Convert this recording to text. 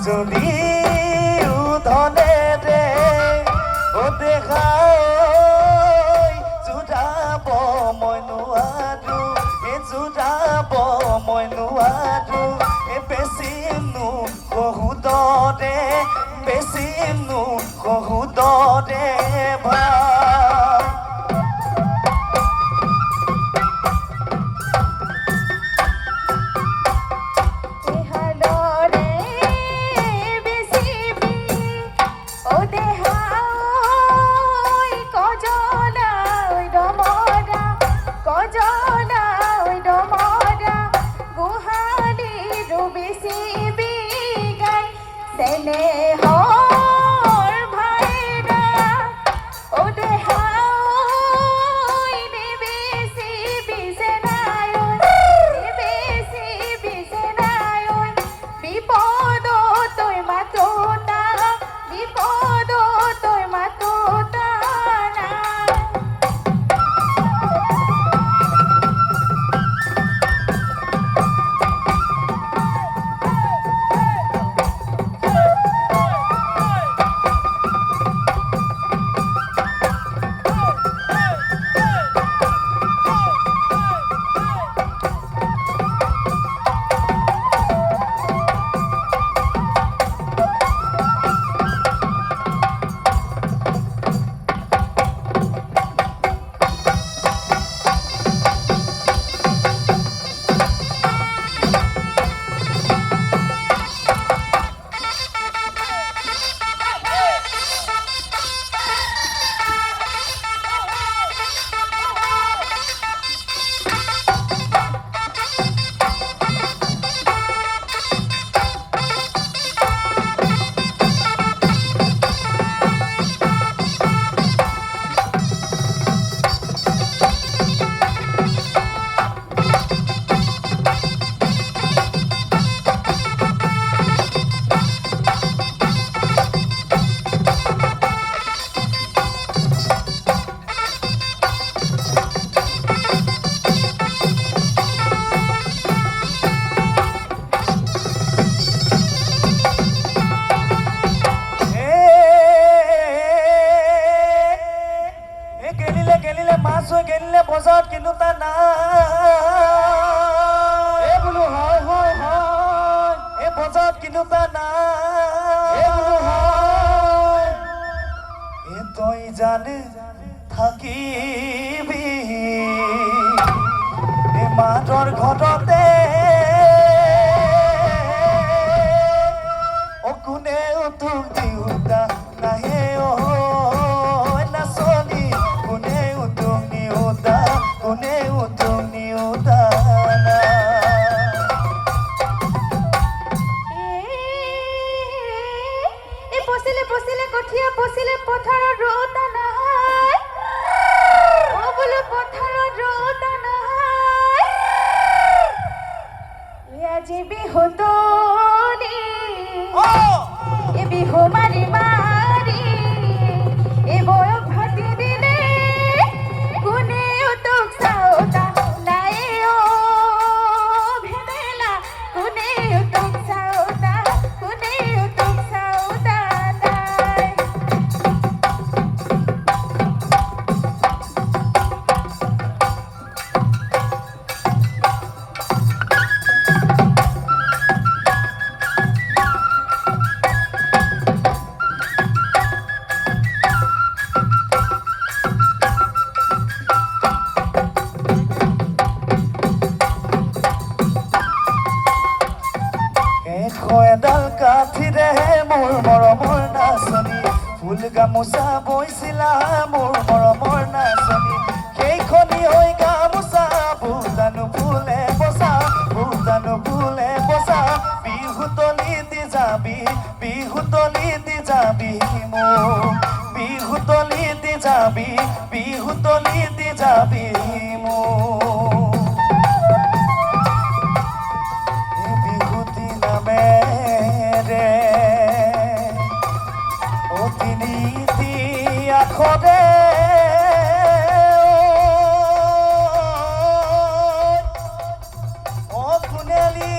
যদি উধনে ৰে ও দেখাই জুড়াব মই নোৱাৰো জুড়াব মই নোৱাৰো বেচিনো বহুদৰে বেচিনো বহুদৰে বজাৰত কিন্তু তাৰ নাই এই বোলো হয় হয় হয় এই বজাৰত কিন্তু তাৰ নাই এই বোলো হয় এই তই জানে থাকিবি এই মাতৰ ঘৰতে অ কোনেও তোক দিওঁতা নাহে অ নাচনি কোনেও তোক নিওঁতা কোনেও তোক নিওঁতা এই পচিলে পচিলে কঠিয়া পচিলে পথাৰত ৰৌতা নাই অ বোলো পথাৰত ৰৌতা নাই আজি বিহুতলি এ বিহু মাৰি মাৰি এই বয়স ভাতি দিলে কোনেও তোক চাওঁতা নাই অ ভেবেলা কোনেও তোক চাওঁতা কোনেও তোক চাওঁতা নাই এডাল কাঠিৰে মোৰ মৰমৰ নাচনী ফুল গামোচা বৈছিলা মোৰ মৰমৰ নাচনী সেইখনি হৈ গামোচা ভূটানো ফুলে বচা ভূটানো ফুলে বচা বিহুতলি দি যাবি বিহুতলি দি যাবি মোক বিহুতলি দি যাবি বিহুতলি দি যাবি মোক আখৰে অ কোনেলি